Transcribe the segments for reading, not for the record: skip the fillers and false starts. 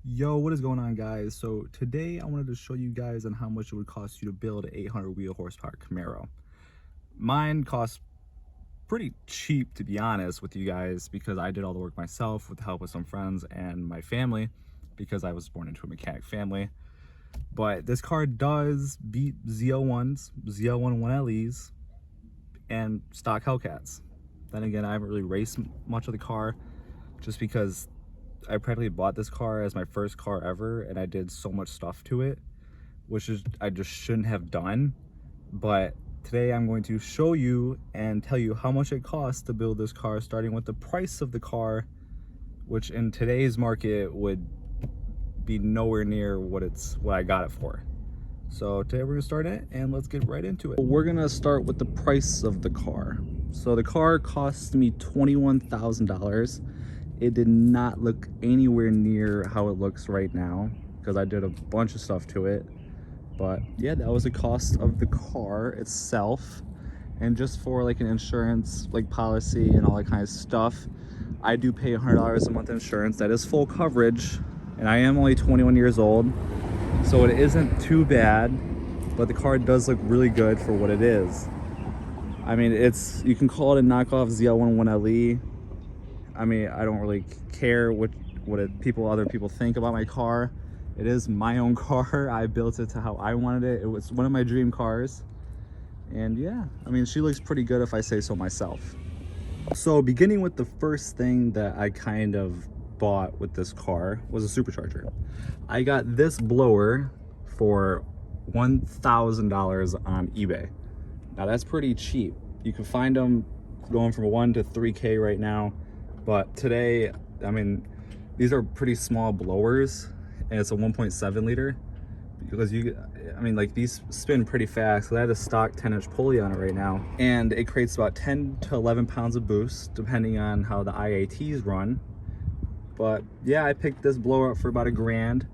Yo, what is going on, guys? So today I wanted to show you guys on how much it would cost you to build an 800 wheel horsepower Camaro. Mine cost pretty cheap, to be honest with you guys, because I did all the work myself with the help of some friends and my family, because I was born into a mechanic family. But this car does beat Z01s, Z01 1LEs, and stock Hellcats. Then again, I haven't really raced much of the car just because I practically bought this car as my first car ever, and I did so much stuff to it, which is I just shouldn't have done. But today I'm going to show you and tell you how much it costs to build this car, starting with the price of the car, which in today's market would be nowhere near what I got it for. So today we're gonna start it and let's get right into it. We're gonna start with the price of the car. So the car cost me $21,000. It did not look anywhere near how it looks right now because I did a bunch of stuff to it. But yeah, that was the cost of the car itself. And just for like an insurance like policy and all that kind of stuff, I do pay $100 a month insurance. That is full coverage, and I am only 21 years old, so it isn't too bad, but the car does look really good for what it is. I mean, you can call it a knockoff ZL1 1LE. I mean, I don't really care what other people think about my car. It is my own car. I built it to how I wanted it. It was one of my dream cars. And yeah, I mean, she looks pretty good if I say so myself. So beginning with the first thing that I kind of bought with this car was a supercharger. I got this blower for $1,000 on eBay. Now that's pretty cheap. You can find them going from 1 to 3K right now. But today, I mean, these are pretty small blowers, and it's a 1.7 liter because like these spin pretty fast. So I have a stock 10-inch pulley on it right now, and it creates about 10 to 11 pounds of boost depending on how the IATs run. But yeah, I picked this blower up for about $1,000,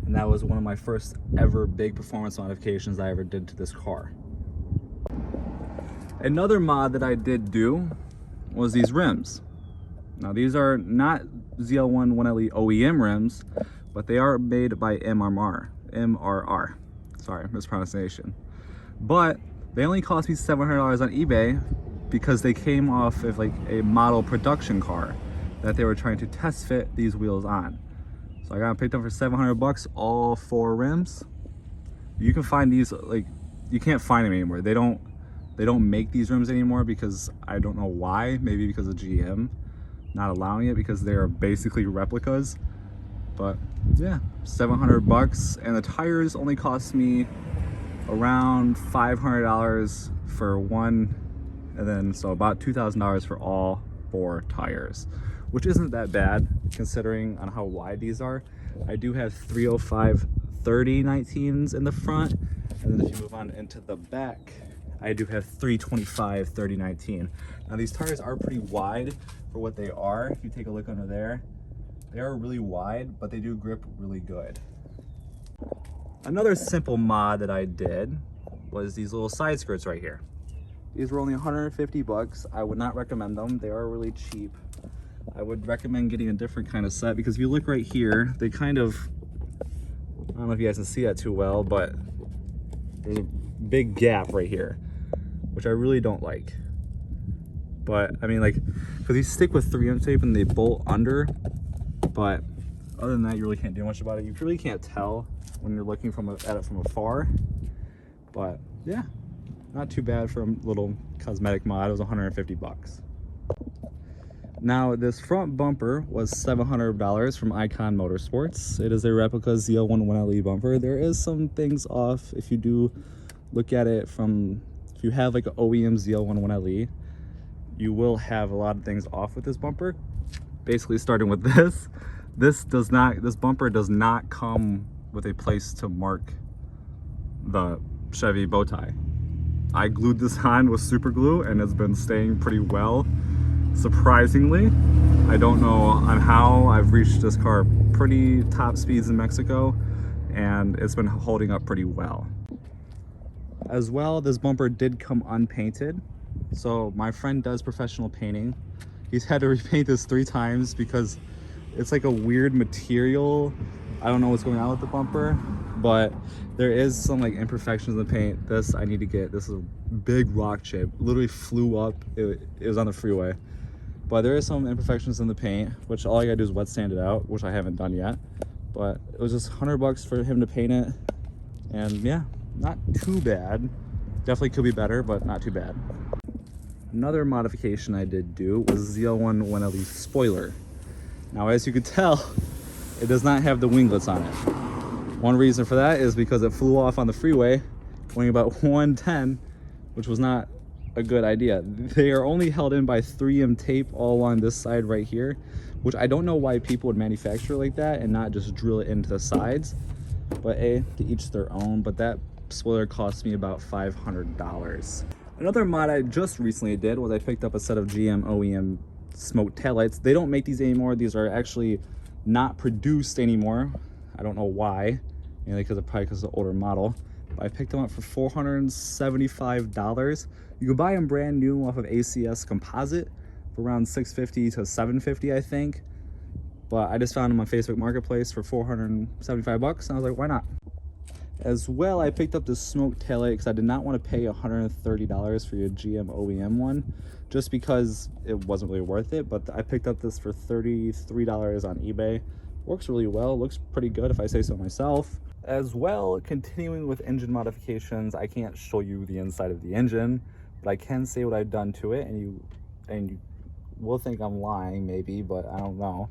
and that was one of my first ever big performance modifications I ever did to this car. Another mod that I did do was these rims. Now these are not ZL1 1LE OEM rims, but they are made by MRR. Sorry, mispronunciation. But they only cost me $700 on eBay because they came off of like a model production car that they were trying to test fit these wheels on. So I got them picked up for 700 bucks, all 4 rims. You can find these, like, you can't find them anymore. They don't make these rims anymore because I don't know why. Maybe because of GM not allowing it, because they are basically replicas. But yeah, 700 bucks, and the tires only cost me around $500 for one, and then so about $2,000 for all 4 tires, which isn't that bad considering on how wide these are. I do have 305 3019s in the front, and then if you move on into the back, I do have 325 3019. Now these tires are pretty wide for what they are. If you take a look under there, they are really wide, but they do grip really good. Another simple mod that I did was these little side skirts right here. These were only 150 bucks. I would not recommend them. They are really cheap. I would recommend getting a different kind of set, because if you look right here, they kind of, I don't know if you guys can see that too well, but there's a big gap right here, which I really don't like. But I mean, like, because these stick with 3M tape and they bolt under, but other than that, you really can't do much about it. You really can't tell when you're looking at it from afar. But yeah, not too bad for a little cosmetic mod. It was 150 bucks. Now this front bumper was $700 from Icon Motorsports. It is a replica ZL1 1LE bumper. There is some things off if you do look at it from, if you have like an OEM ZL1 1LE, you will have a lot of things off with this bumper. Basically starting with this. This bumper does not come with a place to mark the Chevy bow tie. I glued this on with super glue and it's been staying pretty well, surprisingly. I don't know on how. I've reached this car pretty top speeds in Mexico, and it's been holding up pretty well. As well, this bumper did come unpainted. So my friend does professional painting. He's had to repaint this 3 times because it's like a weird material I don't know what's going on with the bumper, but there is some like imperfections in the paint. This I need to get. This is a big rock chip. Literally flew up. It was on the freeway. But there is some imperfections in the paint, which all I gotta do is wet sand it out, which I haven't done yet. But it was just $100 for him to paint it. And yeah, not too bad. Definitely could be better, but not too bad. Another modification I did do was ZL1 1LE spoiler. Now, as you can tell, it does not have the winglets on it. One reason for that is because it flew off on the freeway going about 110, which was not a good idea. They are only held in by 3M tape all along this side right here, which I don't know why people would manufacture it like that and not just drill it into the sides. But to each their own. But that spoiler cost me about $500. Another mod I just recently did was I picked up a set of GM OEM smoked taillights. They don't make these anymore. These are actually not produced anymore. I don't know why, mainly probably because of the older model. But I picked them up for $475. You can buy them brand new off of ACS Composite for around $650 to $750, I think. But I just found them on Facebook Marketplace for $475, and I was like, why not? As well, I picked up this smoked taillight because I did not want to pay $130 for your GM OEM one, just because it wasn't really worth it. But I picked up this for $33 on eBay. Works really well, looks pretty good if I say so myself. As well, continuing with engine modifications, I can't show you the inside of the engine, but I can say what I've done to it, and you will think I'm lying maybe, but I don't know.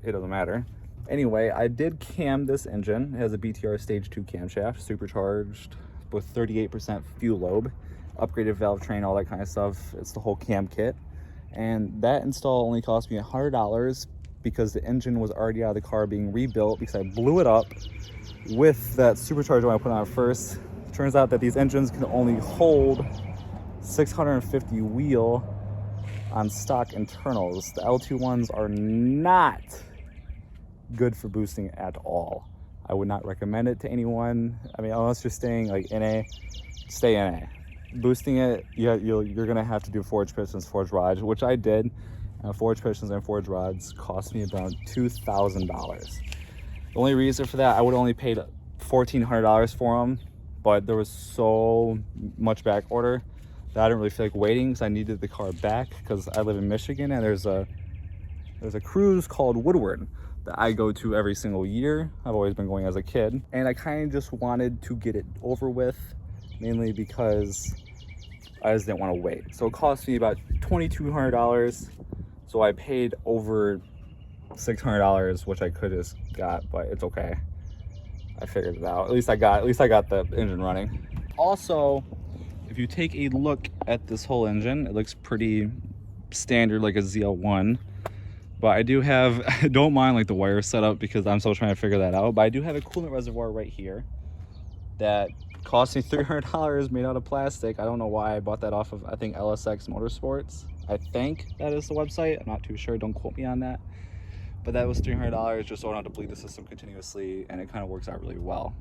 It doesn't matter. Anyway, I did cam this engine. It has a BTR Stage 2 camshaft, supercharged with 38% fuel lobe, upgraded valve train, all that kind of stuff. It's the whole cam kit. And that install only cost me $100 because the engine was already out of the car being rebuilt because I blew it up with that supercharger when I put it on first. Turns out that these engines can only hold 650 wheel on stock internals. The L2 ones are not good for boosting at all. I would not recommend it to anyone. I mean, unless you're staying like NA, stay NA. Boosting it, you're gonna have to do forged pistons, forged rods, which I did. Forged pistons and forged rods cost me about $2,000. The only reason for that, I would only paid $1,400 for them, but there was so much back order that I didn't really feel like waiting because I needed the car back because I live in Michigan and there's a cruise called Woodward that I go to every single year. I've always been going as a kid, and I kind of just wanted to get it over with, mainly because I just didn't want to wait. So it cost me about $2,200. So I paid over $600, which I could have got, but it's okay. I figured it out. At least I got the engine running. Also, if you take a look at this whole engine, it looks pretty standard like a ZL1. But I do have, don't mind like the wire setup because I'm still trying to figure that out. But I do have a coolant reservoir right here that cost me $300, made out of plastic. I don't know why I bought that off of, I think, LSX Motorsports. I think that is the website. I'm not too sure. Don't quote me on that. But that was $300 just so I don't have to bleed the system continuously, and it kind of works out really well.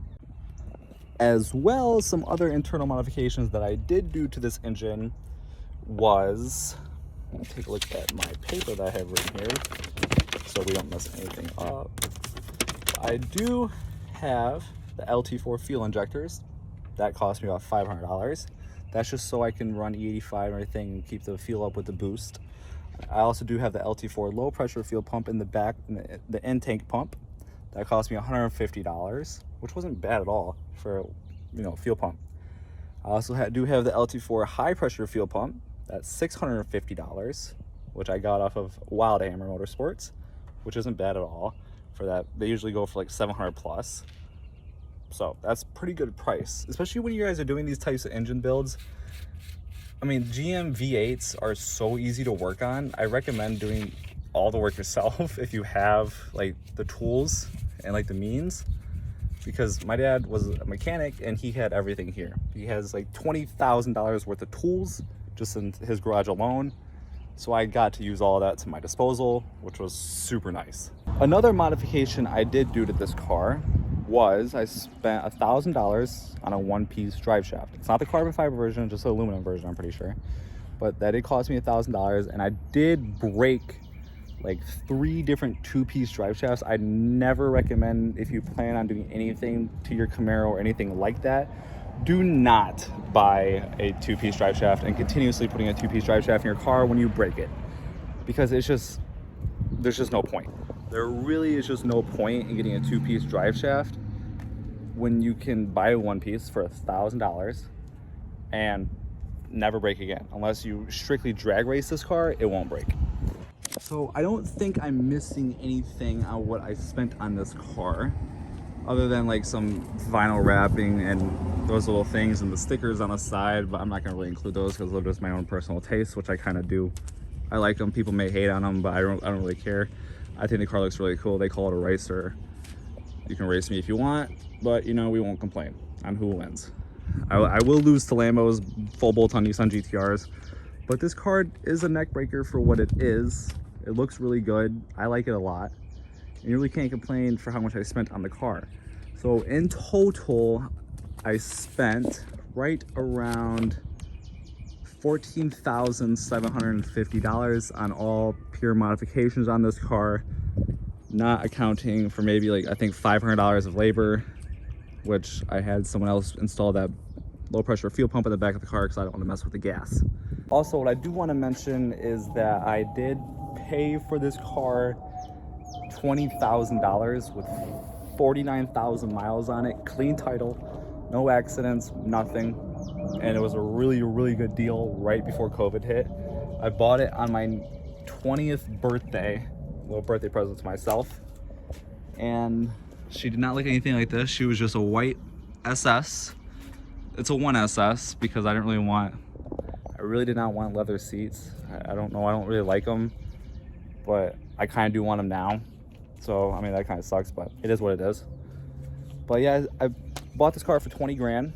As well, some other internal modifications that I did do to this engine was, let's take a look at my paper that I have written here so we don't mess anything up. I do have the LT4 fuel injectors. That cost me about $500. That's just so I can run E85 and everything and keep the fuel up with the boost. I also do have the LT4 low pressure fuel pump in the back, the in-tank pump. That cost me $150, which wasn't bad at all for, fuel pump. I also do have the LT4 high pressure fuel pump. That's $650, which I got off of Wild Hammer Motorsports, which isn't bad at all for that. They usually go for like 700 plus. So that's pretty good price, especially when you guys are doing these types of engine builds. I mean, GM V8s are so easy to work on. I recommend doing all the work yourself if you have like the tools and like the means, because my dad was a mechanic and he had everything here. He has like $20,000 worth of tools just in his garage alone. So I got to use all of that to my disposal, which was super nice. Another modification I did do to this car was I spent $1,000 on a one-piece drive shaft. It's not the carbon fiber version, just the aluminum version, I'm pretty sure. But that did cost me $1,000, and I did break like 3 different 2-piece drive shafts. I'd never recommend, if you plan on doing anything to your Camaro or anything like that, do not buy a 2-piece drive shaft and continuously putting a 2-piece drive shaft in your car when you break it, because there's just no point. There really is just no point in getting a 2-piece drive shaft when you can buy a 1-piece for $1,000 and never break again. Unless you strictly drag race this car, it won't break. So I don't think I'm missing anything on what I spent on this car, other than like some vinyl wrapping and those little things and the stickers on the side, but I'm not gonna really include those because they're just my own personal taste, which I kind of do. I like them. People may hate on them, but I don't really care. I think the car looks really cool. They call it a racer. You can race me if you want, but you know, we won't complain on who wins. I will lose to Lambos, full bolt-on Nissan GTRs, but this car is a neck breaker for what it is. It looks really good. I like it a lot. And you really can't complain for how much I spent on the car. So in total, I spent right around $14,750 on all pure modifications on this car, not accounting for maybe like, I think $500 of labor, which I had someone else install that low pressure fuel pump in the back of the car because I don't want to mess with the gas. Also, what I do want to mention is that I did pay for this car $20,000 with 49,000 miles on it, clean title, no accidents, nothing. And it was a really good deal right before COVID hit. I bought it on my 20th birthday, little birthday present to myself. And she did not look anything like this. She was just a white SS. It's a 1SS because I really did not want leather seats. I don't know, I don't really like them, but I kind of do want them now. So, I mean, that kind of sucks, but it is what it is. But yeah, I bought this car for 20 grand.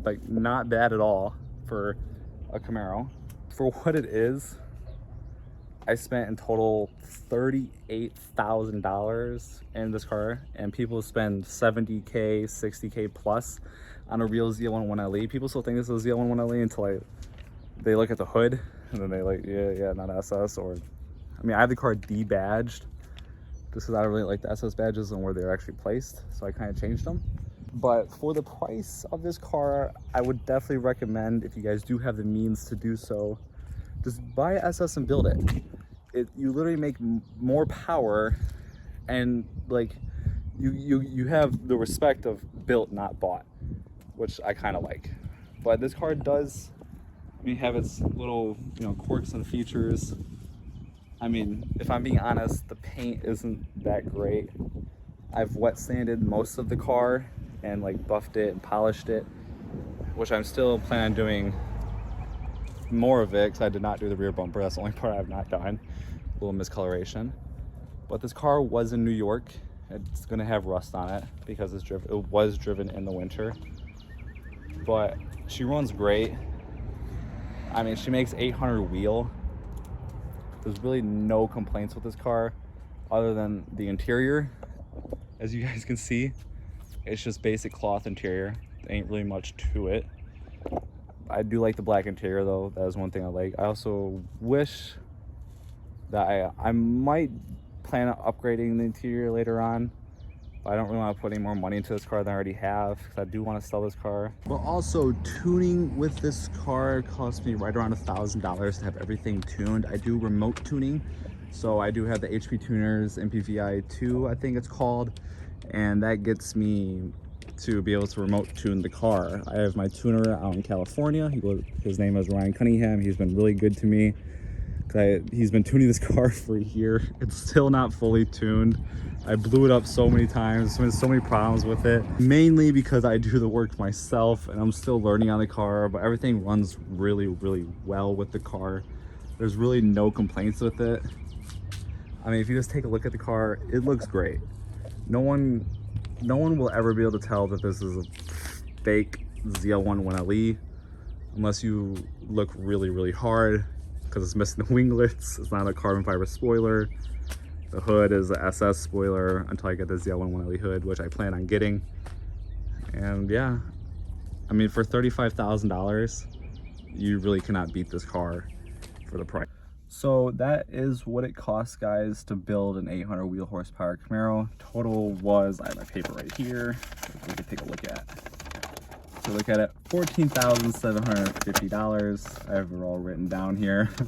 Like, not bad at all for a Camaro. For what it is, I spent in total $38,000 in this car, and people spend $70K, $60K plus on a real Z01 1LE. People still think this is a Z01 1LE until they look at the hood, and then they like, yeah, not SS. Or, I mean, I have the car debadged just because I don't really like the SS badges and where they're actually placed, so I kind of changed them. But for the price of this car, I would definitely recommend, if you guys do have the means to do so, just buy a SS and build it. You literally make more power, and like you have the respect of built, not bought, which I kind of like. But this car does, I mean, have its little, you know, quirks and features. I mean, if I'm being honest, the paint isn't that great. I've wet sanded most of the car and like buffed it and polished it, which I'm still planning on doing more of it because I did not do the rear bumper. That's the only part I have not done. A little miscoloration. But this car was in New York. It's gonna have rust on it because it was driven in the winter. But she runs great. I mean, she makes 800 wheel. There's really no complaints with this car other than the interior. As you guys can see, it's just basic cloth interior. There ain't really much to it. I do like the black interior though. That is one thing I like. I also wish that I might plan on upgrading the interior later on. But I don't really want to put any more money into this car than I already have, because I do want to sell this car. But also, tuning with this car cost me right around $1,000 to have everything tuned. I do remote tuning, so I do have the HP tuners, MPVI 2 I think it's called, and that gets me to be able to remote tune the car. I have my tuner out in California. His name is Ryan Cunningham. He's been really good to me. He's been tuning this car for a year. It's still not fully tuned. I blew it up so many times. There's so many problems with it, mainly because I do the work myself and I'm still learning on the car, but everything runs really well with the car. There's really no complaints with it. I mean, if you just take a look at the car, it looks great. No one will ever be able to tell that this is a fake ZL1 1LE unless you look really hard, because it's missing the winglets. It's not a carbon fiber spoiler. The hood is a SS spoiler until I get the ZL1 1LE hood, which I plan on getting. And yeah, I mean, for $35,000, you really cannot beat this car for the price. So that is what it costs, guys, to build an 800 wheel horsepower Camaro. Total was, I have my paper right here, we can take a look at. So look at it, $14,750. I have it all written down here. If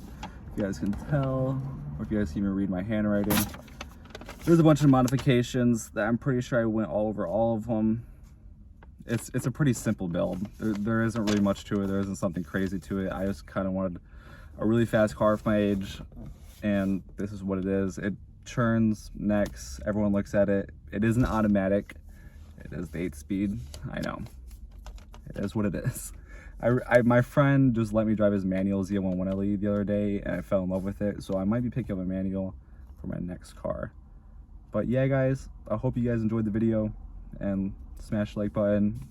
you guys can tell, or if you guys can even read my handwriting. There's a bunch of modifications that I'm pretty sure I went all over all of them. It's a pretty simple build. There isn't really much to it. There isn't something crazy to it. I just kind of wanted a really fast car for my age, and this is what it is. It churns necks. Everyone looks at it. It isn't automatic. It is the 8-speed. I know. It is what it is. My friend just let me drive his manual Z01 1LE the other day, and I fell in love with it. So I might be picking up a manual for my next car. But yeah, guys, I hope you guys enjoyed the video, and smash the like button.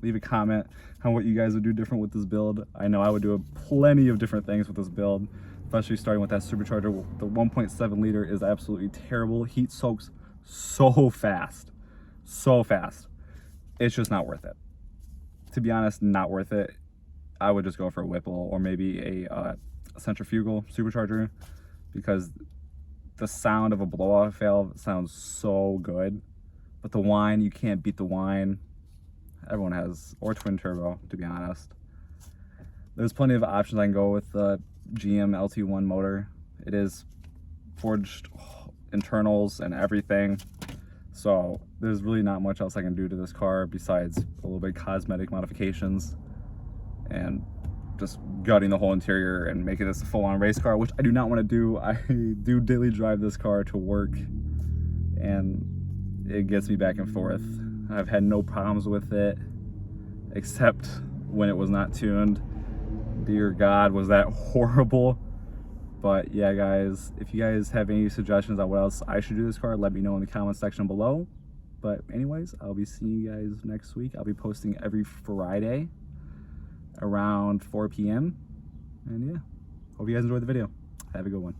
Leave a comment on what you guys would do different with this build. I know I would do plenty of different things with this build, especially starting with that supercharger. The 1.7 liter is absolutely terrible. Heat soaks so fast. It's just not worth it. To be honest, not worth it. I would just go for a Whipple or maybe a centrifugal supercharger, because the sound of a blow-off valve sounds so good. But the whine, you can't beat the whine. Everyone has, or twin turbo, to be honest. There's plenty of options. I can go with the GM LT1 motor. It is forged internals and everything. So there's really not much else I can do to this car besides a little bit of cosmetic modifications and just gutting the whole interior and making this a full-on race car, which I do not want to do. I do daily drive this car to work, and it gets me back and forth. I've had no problems with it, except when it was not tuned. Dear God, was that horrible. But yeah, guys, if you guys have any suggestions on what else I should do this car, let me know in the comment section below. But anyways, I'll be seeing you guys next week. I'll be posting every Friday around 4 p.m. And yeah, hope you guys enjoyed the video. Have a good one.